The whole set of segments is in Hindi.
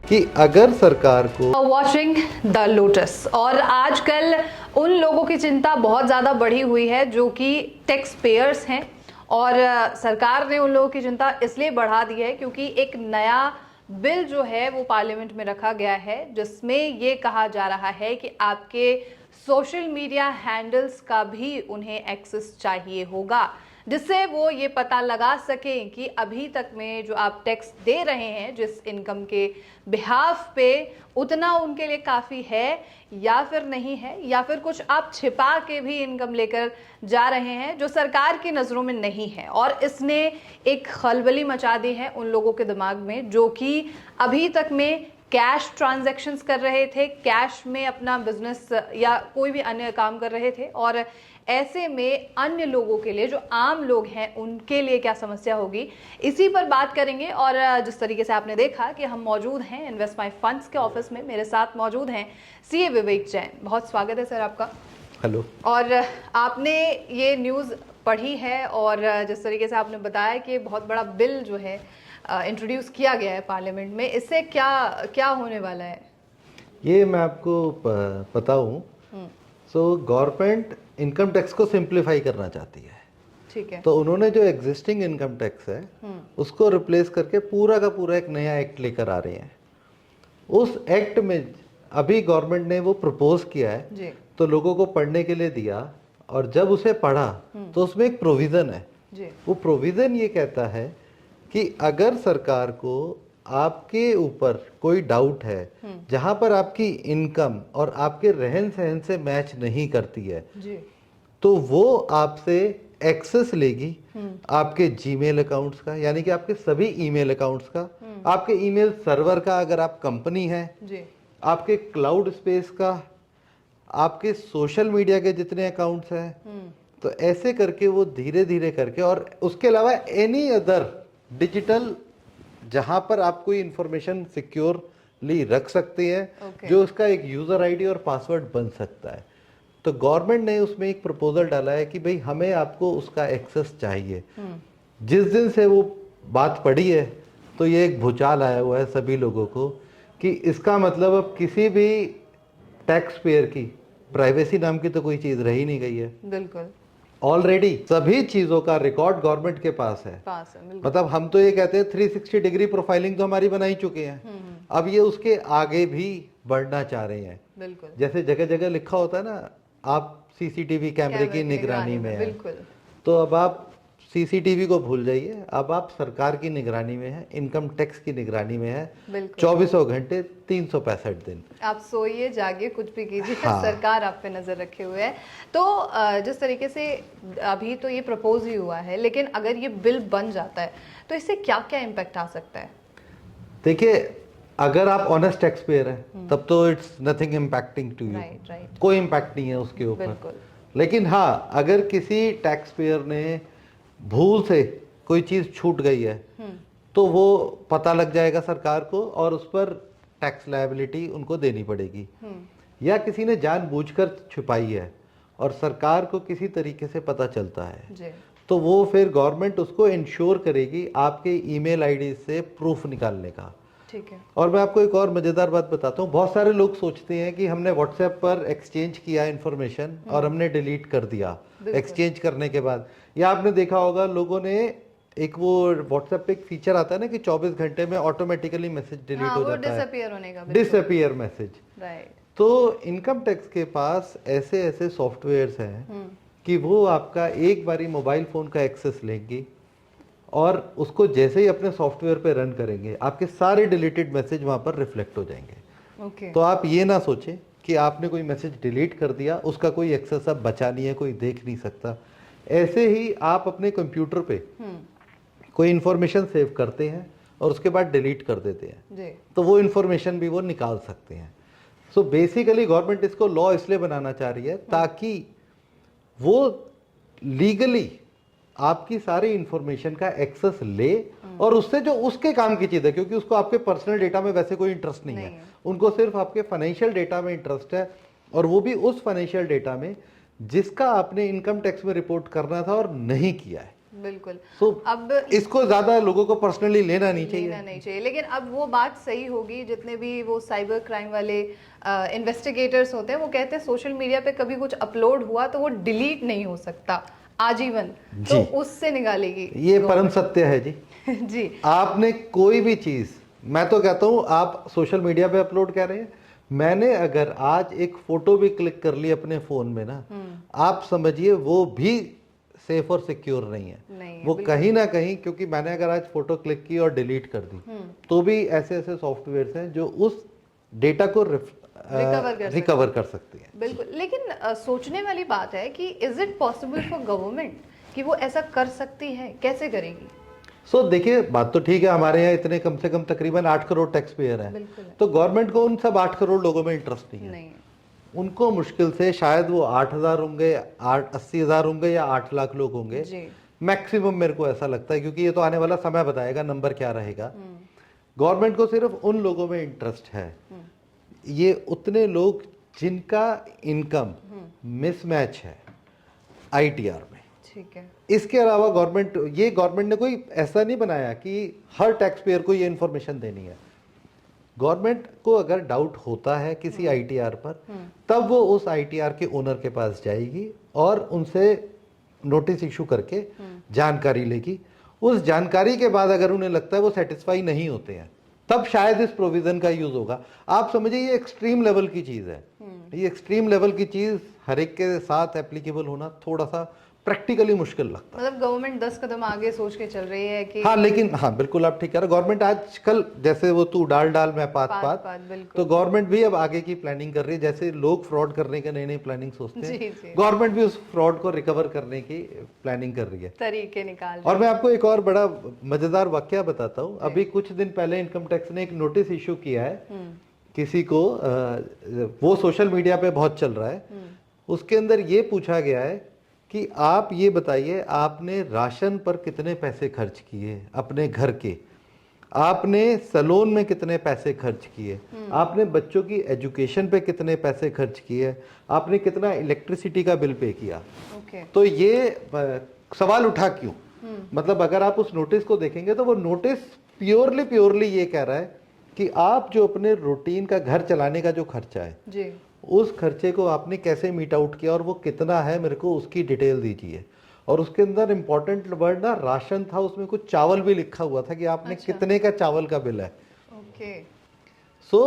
कि अगर सरकार को वॉचिंग द लोटस। और आजकल उन लोगों की चिंता बहुत ज़्यादा बढ़ी हुई है जो कि टैक्स पेयर्स हैं, और सरकार ने उन लोगों की चिंता इसलिए बढ़ा दी है क्योंकि एक नया बिल जो है वो पार्लियामेंट में रखा गया है जिसमें ये कहा जा रहा है कि आपके सोशल मीडिया हैंडल्स का भी उन्हें एक्सेस चाहिए होगा, जिससे वो ये पता लगा सकें कि अभी तक में जो आप टैक्स दे रहे हैं जिस इनकम के बिहाफ पे, उतना उनके लिए काफ़ी है या फिर नहीं है, या फिर कुछ आप छिपा के भी इनकम लेकर जा रहे हैं जो सरकार की नज़रों में नहीं है। और इसने एक खलबली मचा दी है उन लोगों के दिमाग में जो कि अभी तक में कैश ट्रांजैक्शंस कर रहे थे, कैश में अपना बिजनेस या कोई भी अन्य काम कर रहे थे, और ऐसे में अन्य लोगों के लिए जो आम लोग हैं उनके लिए क्या समस्या होगी, इसी पर बात करेंगे। और जिस तरीके से आपने देखा कि हम मौजूद हैं इन्वेस्ट माई फंड्स के ऑफिस में, मेरे साथ मौजूद हैं सीए विवेक जैन। बहुत स्वागत है सर आपका। हेलो। और आपने ये न्यूज़ पढ़ी है और जिस तरीके से आपने बताया कि बहुत बड़ा बिल जो है इंट्रोड्यूस किया गया है पार्लियामेंट में, इससे क्या क्या होने वाला है? ये मैं आपको बताऊं, सो गवर्नमेंट इनकम टैक्स को सिंप्लीफाई करना चाहती है। ठीक है। तो उन्होंने जो एग्जिस्टिंग इनकम टैक्स है उसको रिप्लेस करके पूरा का पूरा एक नया एक्ट लेकर आ रहे हैं। उस एक्ट में अभी गवर्नमेंट ने वो प्रपोज किया है जी। तो लोगों को पढ़ने के लिए दिया, और जब उसे पढ़ा तो उसमें एक प्रोविज़न है जी। वो प्रोविज़न ये कहता है कि अगर सरकार को आपके ऊपर कोई डाउट है जहां पर आपकी इनकम और आपके रहन सहन से मैच नहीं करती है जी। तो वो आपसे एक्सेस लेगी आपके जीमेल अकाउंट्स का, यानी कि आपके सभी ईमेल अकाउंट्स का, आपके ईमेल सर्वर का अगर आप कंपनी है जी। आपके क्लाउड स्पेस का, आपके सोशल मीडिया के जितने अकाउंट्स हैं। तो ऐसे करके वो धीरे धीरे करके, और उसके अलावा एनी अदर डिजिटल जहां पर आप कोई इंफॉर्मेशन सिक्योरली रख सकते हैं जो उसका एक यूजर आईडी और पासवर्ड बन सकता है। तो गवर्नमेंट ने उसमें एक प्रपोजल डाला है कि भाई हमें आपको उसका एक्सेस चाहिए। जिस दिन से वो बात पड़ी है तो ये एक भूचाल आया हुआ है सभी लोगों को कि इसका मतलब अब किसी भी टैक्स पेयर की प्राइवेसी नाम की तो कोई चीज रही नहीं गई है। बिल्कुल। ऑलरेडी सभी चीजों का रिकॉर्ड गवर्नमेंट के पास है। मतलब हम तो ये कहते हैं 360 डिग्री प्रोफाइलिंग तो हमारी बना ही चुके हैं। अब ये उसके आगे भी बढ़ना चाह रहे हैं। बिल्कुल। जैसे जगह जगह लिखा होता है ना, आप सीसीटीवी कैमरे की निगरानी में है। बिल्कुल। तो अब आप सीसीटीवी को भूल जाइए, अब आप सरकार की निगरानी में है, इनकम टैक्स की निगरानी में है। 24 घंटे 365 दिन आप सोइए जागिए कुछ भी कीजिए, हाँ। सरकार आप पे नजर रखे हुए है। तो जिस तरीके से अभी तो ये प्रपोज ही हुआ है, लेकिन अगर ये बिल बन जाता है तो इससे क्या क्या इम्पैक्ट आ सकता है? देखिए, अगर आप ऑनेस्ट टैक्स पेयर हैं तब तो it's nothing impacting to you, कोई इम्पैक्ट नहीं है उसके ऊपर। लेकिन हाँ, अगर किसी टैक्स पेयर ने भूल से कोई चीज छूट गई है तो वो पता लग जाएगा सरकार को और उस पर टैक्स लायबिलिटी उनको देनी पड़ेगी। या किसी ने जानबूझकर छुपाई है और सरकार को किसी तरीके से पता चलता है तो वो फिर गवर्नमेंट उसको इंश्योर करेगी आपके ईमेल आईडी से प्रूफ निकालने का। ठीक है। और मैं आपको एक और मजेदार बात बताता हूँ। बहुत सारे लोग सोचते हैं कि हमने व्हाट्सएप पर एक्सचेंज किया इन्फॉर्मेशन और हमने डिलीट कर दिया एक्सचेंज करने के बाद। या आपने देखा होगा लोगों ने एक वो व्हाट्सएप पे एक फीचर आता है ना कि 24 घंटे में ऑटोमेटिकली मैसेज डिलीट हो जाता है, डिसअपीयर मैसेज। तो इनकम टैक्स के पास ऐसे ऐसे सॉफ्टवेयर्स हैं कि वो आपका एक बारी मोबाइल फोन का एक्सेस लेंगे और उसको जैसे ही अपने सॉफ्टवेयर पे रन करेंगे आपके सारे डिलीटेड मैसेज वहां पर रिफ्लेक्ट हो जाएंगे। तो आप ये ना सोचें कि आपने कोई मैसेज डिलीट कर दिया, उसका कोई एक्सेस अब बचा नहीं है, कोई देख नहीं सकता। ऐसे ही आप अपने कंप्यूटर पे कोई इंफॉर्मेशन सेव करते हैं और उसके बाद डिलीट कर देते हैं तो वो इंफॉर्मेशन भी वो निकाल सकते हैं। सो बेसिकली गवर्नमेंट इसको लॉ इसलिए बनाना चाह रही है ताकि वो लीगली आपकी सारी इंफॉर्मेशन का एक्सेस ले और उससे जो उसके काम की चीज है, क्योंकि उसको आपके पर्सनल डेटा में वैसे कोई इंटरेस्ट नहीं है, उनको सिर्फ आपके फाइनेंशियल डेटा में इंटरेस्ट है, और वो भी उस फाइनेंशियल डेटा में जिसका आपने इनकम टैक्स में रिपोर्ट करना था और नहीं किया है। बिल्कुल। सो अब इसको ज्यादा लोगों को पर्सनली लेना नहीं लेना चाहिए। नहीं चाहिए, लेकिन अब वो बात सही होगी, जितने भी वो साइबर क्राइम वाले इन्वेस्टिगेटर्स होते हैं वो कहते हैं सोशल मीडिया पे कभी कुछ अपलोड हुआ तो वो डिलीट नहीं हो सकता आजीवन, तो जी। उससे निकालेगी ये परम सत्य है जी। जी। आपने कोई भी चीज, मैं तो कहता हूं आप सोशल मीडिया पे अपलोड कर रहे हैं, मैंने अगर आज एक फोटो भी क्लिक कर ली अपने फोन में ना, आप समझिए वो भी सेफ और सिक्योर नहीं है। नहीं है, वो बिल्कुल। कहीं ना कहीं, क्योंकि मैंने अगर आज फोटो क्लिक की और डिलीट कर दी, तो भी ऐसे ऐसे सॉफ्टवेयर हैं जो उस डेटा को रिकवर कर सकती हैं। बिल्कुल। लेकिन सोचने वाली बात है कि is it possible for government कि वो ऐसा कर सकती है, कैसे करेगी? सो देखिए, बात तो ठीक है, हमारे यहाँ इतने कम से कम तकरीबन 8 करोड़ टैक्स पेयर हैं, बिल्कुल। तो गवर्नमेंट को उन सब 8 करोड़ लोगों में इंटरेस्ट नहीं है। नहीं। उनको मुश्किल से शायद वो 8,000 होंगे, 80,000 होंगे या 8 लाख लोग होंगे जी। मैक्सिमम, मेरे को ऐसा लगता है, क्योंकि ये तो आने वाला समय बताएगा नंबर क्या रहेगा। गवर्नमेंट को सिर्फ उन लोगों में इंटरेस्ट है, ये उतने लोग जिनका इनकम मिसमैच है आईटीआर में। ठीक है। इसके अलावा गवर्नमेंट ने कोई ऐसा नहीं बनाया कि हर टैक्स पेयर को ये इंफॉर्मेशन देनी है। गवर्नमेंट को अगर डाउट होता है किसी आईटीआर पर, तब वो उस आईटीआर के ओनर के पास जाएगी और उनसे नोटिस इशू करके जानकारी लेगी। उस जानकारी के बाद अगर उन्हें लगता है वो सेटिस्फाई नहीं होते हैं, तब शायद इस प्रोविजन का यूज होगा। आप समझिए ये एक्सट्रीम लेवल की चीज है। ये एक्सट्रीम लेवल की चीज हर एक के साथ एप्लीकेबल होना थोड़ा सा प्रैक्टिकली मुश्किल लगता है। मतलब गवर्नमेंट 10 कदम आगे सोच के चल रही है कि हाँ, लेकिन हाँ बिल्कुल आप ठीक कह रहे हो। गवर्नमेंट आजकल जैसे वो तू डाल डाल मैं पात पात, बिल्कुल। तो गवर्नमेंट भी अब आगे की प्लानिंग कर रही है। जैसे लोग फ्रॉड करने के नई नई प्लानिंग सोचते जी, हैं, जी। गवर्नमेंट भी उस फ्रॉड को रिकवर करने की प्लानिंग कर रही है, तरीके निकाल और मैं आपको एक और बड़ा मजेदार वाकया बताता हूँ। अभी कुछ दिन पहले इनकम टैक्स ने एक नोटिस इशू किया है किसी को, वो सोशल मीडिया पे बहुत चल रहा है। उसके अंदर ये पूछा गया है कि आप ये बताइए, आपने राशन पर कितने पैसे खर्च किए अपने घर के, आपने सैलून में कितने पैसे खर्च किए, आपने बच्चों की एजुकेशन पे कितने पैसे खर्च किए, आपने कितना इलेक्ट्रिसिटी का बिल पे किया। ओके। तो ये सवाल उठा क्यों? मतलब अगर आप उस नोटिस को देखेंगे तो वो नोटिस प्योरली ये कह रहा है कि आप जो अपने रूटीन का घर चलाने का जो खर्चा है जी, उस खर्चे को आपने कैसे मीट आउट किया और वो कितना है, मेरे को उसकी डिटेल दीजिए। और उसके अंदर इंपॉर्टेंट वर्ड ना राशन था, उसमें कुछ चावल भी लिखा हुआ था कि आपने कितने का चावल का बिल है। ओके। सो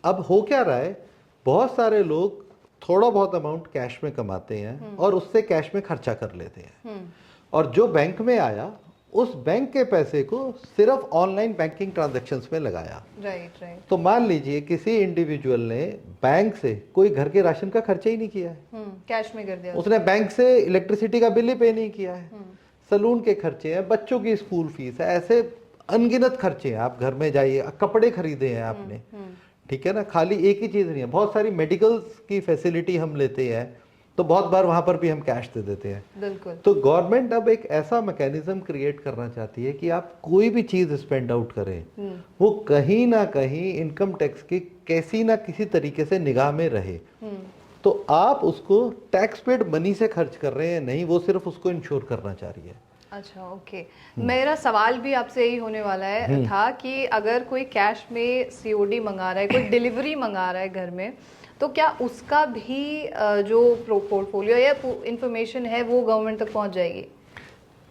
अब हो क्या रहा है, बहुत सारे लोग थोड़ा बहुत अमाउंट कैश में कमाते हैं और उससे कैश में खर्चा कर लेते हैं, और जो बैंक में आया उस बैंक के पैसे को सिर्फ ऑनलाइन बैंकिंग ट्रांजैक्शंस में लगाया। Right right. तो मान लीजिए किसी इंडिविजुअल ने बैंक से कोई घर के राशन का खर्चा ही नहीं किया है, कैश में कर दिया उसने बैंक से इलेक्ट्रिसिटी का बिल ही पे नहीं किया है, सैलून के खर्चे हैं, बच्चों की स्कूल फीस है, ऐसे अनगिनत खर्चे हैं। आप घर में जाइए, कपड़े खरीदे हैं आपने, ठीक है ना, खाली एक ही चीज नहीं है, बहुत सारी मेडिकल्स की फैसिलिटी हम लेते हैं, तो बहुत बार वहां पर भी हम कैश दे देते हैं। बिल्कुल। तो गवर्नमेंट अब एक ऐसा मैकेनिज्म क्रिएट करना चाहती है कि आप कोई भी चीज स्पेंड आउट करें, वो कहीं ना कहीं इनकम टैक्स की कैसी ना किसी तरीके से निगाह में रहे। तो आप उसको टैक्स पेड मनी से खर्च कर रहे हैं, नहीं, वो सिर्फ उसको इंश्योर करना चाह रही है। अच्छा, ओके। मेरा सवाल भी आपसे यही होने वाला है था कि अगर कोई कैश में सीओडी मंगा रहा है, कोई डिलीवरी मंगा रहा है घर में, तो क्या उसका भी जो पोर्टफोलियो या इंफॉर्मेशन है वो गवर्नमेंट तक पहुंच जाएगी?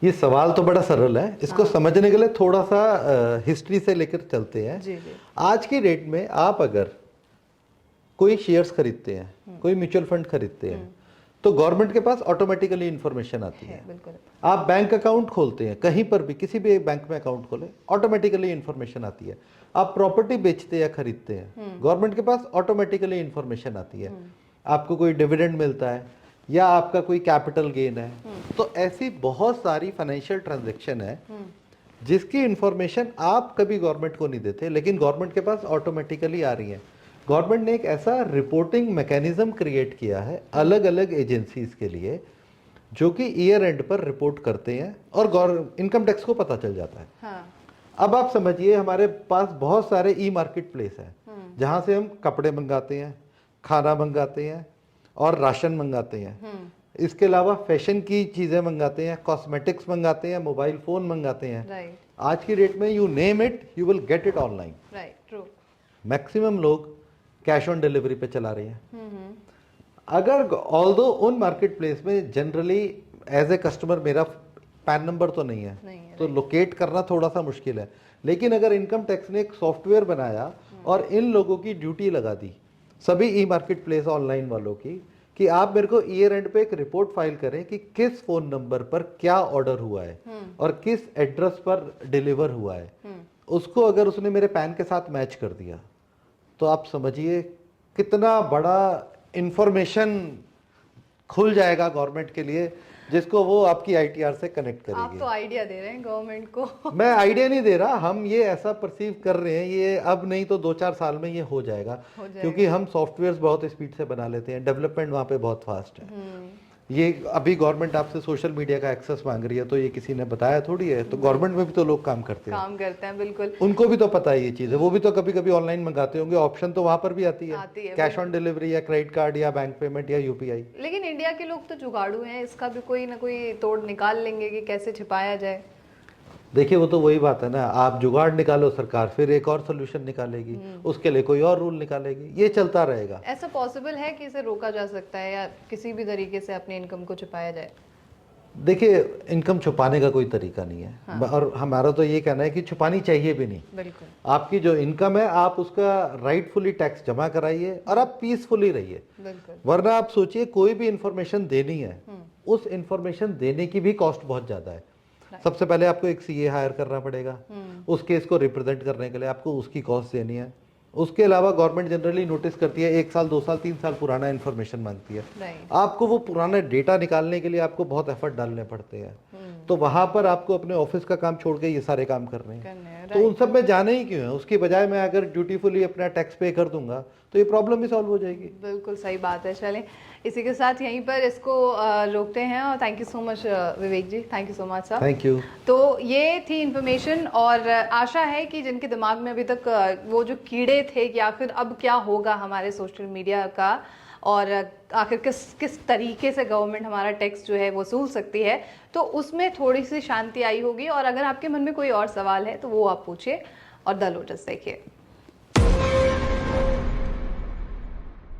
ये सवाल तो बड़ा सरल है, इसको समझने के लिए थोड़ा सा हिस्ट्री से लेकर चलते हैं। जी जी। आज की डेट में आप अगर कोई शेयर्स खरीदते हैं, कोई म्यूचुअल फंड खरीदते हैं, तो गवर्नमेंट के पास ऑटोमेटिकली इंफॉर्मेशन आती है। बिल्कुल। आप बैंक अकाउंट खोलते हैं, कहीं पर भी किसी भी एक बैंक में अकाउंट खोले, ऑटोमेटिकली इंफॉर्मेशन आती है। आप प्रॉपर्टी बेचते या खरीदते हैं, गवर्नमेंट के पास ऑटोमेटिकली इंफॉर्मेशन आती है। आपको कोई डिविडेंड मिलता है या आपका कोई कैपिटल गेन है, तो ऐसी बहुत सारी फाइनेंशियल ट्रांजैक्शन है जिसकी इंफॉर्मेशन आप कभी गवर्नमेंट को नहीं देते, लेकिन गवर्नमेंट के पास ऑटोमेटिकली आ रही है। गवर्नमेंट ने एक ऐसा रिपोर्टिंग मैकेनिज्म क्रिएट किया है अलग अलग एजेंसीज के लिए, जो कि ईयर एंड पर रिपोर्ट करते हैं और इनकम टैक्स को पता चल जाता है। हाँ। अब आप समझिए, हमारे पास बहुत सारे ई मार्केट प्लेस हैं जहां से हम कपड़े मंगाते हैं, खाना मंगाते हैं और राशन मंगाते हैं। इसके अलावा फैशन की चीज़ें मंगाते हैं, कॉस्मेटिक्स मंगाते हैं, मोबाइल फ़ोन मंगाते हैं। राइट आज की डेट में you name it you will get it online. Right true. Maximum लोग कैश ऑन डिलीवरी पे चला रहे हैं। अगर ऑल्दो उन मार्केट प्लेस में जनरली एज ए कस्टमर मेरा पैन नंबर तो नहीं है, तो लोकेट करना थोड़ा सा मुश्किल है। लेकिन अगर इनकम टैक्स ने एक सॉफ्टवेयर बनाया और इन लोगों की ड्यूटी लगा दी सभी ई मार्केट प्लेस ऑनलाइन वालों की कि आप मेरे को ईयर एंड पे एक रिपोर्ट फाइल करें कि किस फोन नंबर पर क्या ऑर्डर हुआ है और किस एड्रेस पर डिलीवर हुआ है, उसको अगर उसने मेरे पैन के साथ मैच कर दिया तो आप समझिए कितना बड़ा इंफॉर्मेशन खुल जाएगा गवर्नमेंट के लिए, जिसको वो आपकी आईटीआर से कनेक्ट आप करेगी। तो आइडिया दे रहे हैं गवर्नमेंट को। मैं आइडिया नहीं दे रहा, हम ये ऐसा परसीव कर रहे हैं, ये अब नहीं तो 2-4 साल में ये हो जाएगा, क्योंकि हम सॉफ्टवेयर्स बहुत स्पीड से बना लेते हैं, डेवलपमेंट वहाँ पे बहुत फास्ट है। ये अभी गवर्नमेंट आपसे सोशल मीडिया का एक्सेस मांग रही है तो ये किसी ने बताया थोड़ी है, तो गवर्नमेंट में भी तो लोग काम करते हैं बिल्कुल, उनको भी तो पता है ये चीज़ है, वो भी तो कभी कभी ऑनलाइन मंगाते होंगे, ऑप्शन तो वहाँ पर भी आती है कैश ऑन डिलीवरी या क्रेडिट कार्ड या बैंक पेमेंट या यूपीआई। लेकिन इंडिया के लोग तो जुगाड़ू हैं, इसका भी कोई ना कोई तोड़ निकाल लेंगे कि कैसे छिपाया जाए। देखिए वो तो वही बात है ना, आप जुगाड़ निकालो, सरकार फिर एक और सोल्यूशन निकालेगी, उसके लिए कोई और रूल निकालेगी, ये चलता रहेगा। ऐसा पॉसिबल है कि इसे रोका जा सकता है या किसी भी तरीके से अपनी इनकम को छुपाया जाए? देखिए इनकम छुपाने का कोई तरीका नहीं है। हाँ। और हमारा तो ये कहना है कि छुपानी चाहिए भी नहीं। बिल्कुल। आपकी जो इनकम है आप उसका राइटफुली टैक्स जमा कराइए और आप पीसफुली रहिए। वरना आप सोचिए कोई भी इंफॉर्मेशन देनी है, उस इंफॉर्मेशन देने की भी कॉस्ट बहुत ज्यादा है। सबसे पहले आपको एक सीए हायर करना पड़ेगा, उस केस को रिप्रेजेंट करने के लिए आपको उसकी कॉस्ट देनी है। उसके अलावा गवर्नमेंट जनरली नोटिस करती है 1 साल 2 साल 3 साल पुराना इन्फॉर्मेशन मांगती है, आपको वो पुराना डेटा निकालने के लिए आपको बहुत एफर्ट डालने पड़ते हैं। तो वहां पर आपको अपने ऑफिस का काम छोड़ के ये सारे काम करने हैं, तो उन सब में जाने ही क्यों है? उसकी बजाय मैं अगर ड्यूटीफुली अपना टैक्स पे कर दूंगा तो ये प्रॉब्लम भी सॉल्व हो जाएगी। बिल्कुल सही बात है। चलें इसी के साथ यहीं पर इसको रोकते हैं और thank you so much Vivek ji, thank you so much sir. Thank you. तो ये थी इन्फॉर्मेशन और आशा है कि जिनके दिमाग में अभी तक वो जो कीड़े थे कि आखिर अब क्या होगा हमारे सोशल मीडिया का और आखिर किस तरीके से गवर्नमेंट हमारा टैक्स जो है वसूल सकती है, तो उसमें थोड़ी सी शांति आई होगी। और अगर आपके मन में कोई और सवाल है तो वो आप पूछिए और द लोटस देखिए।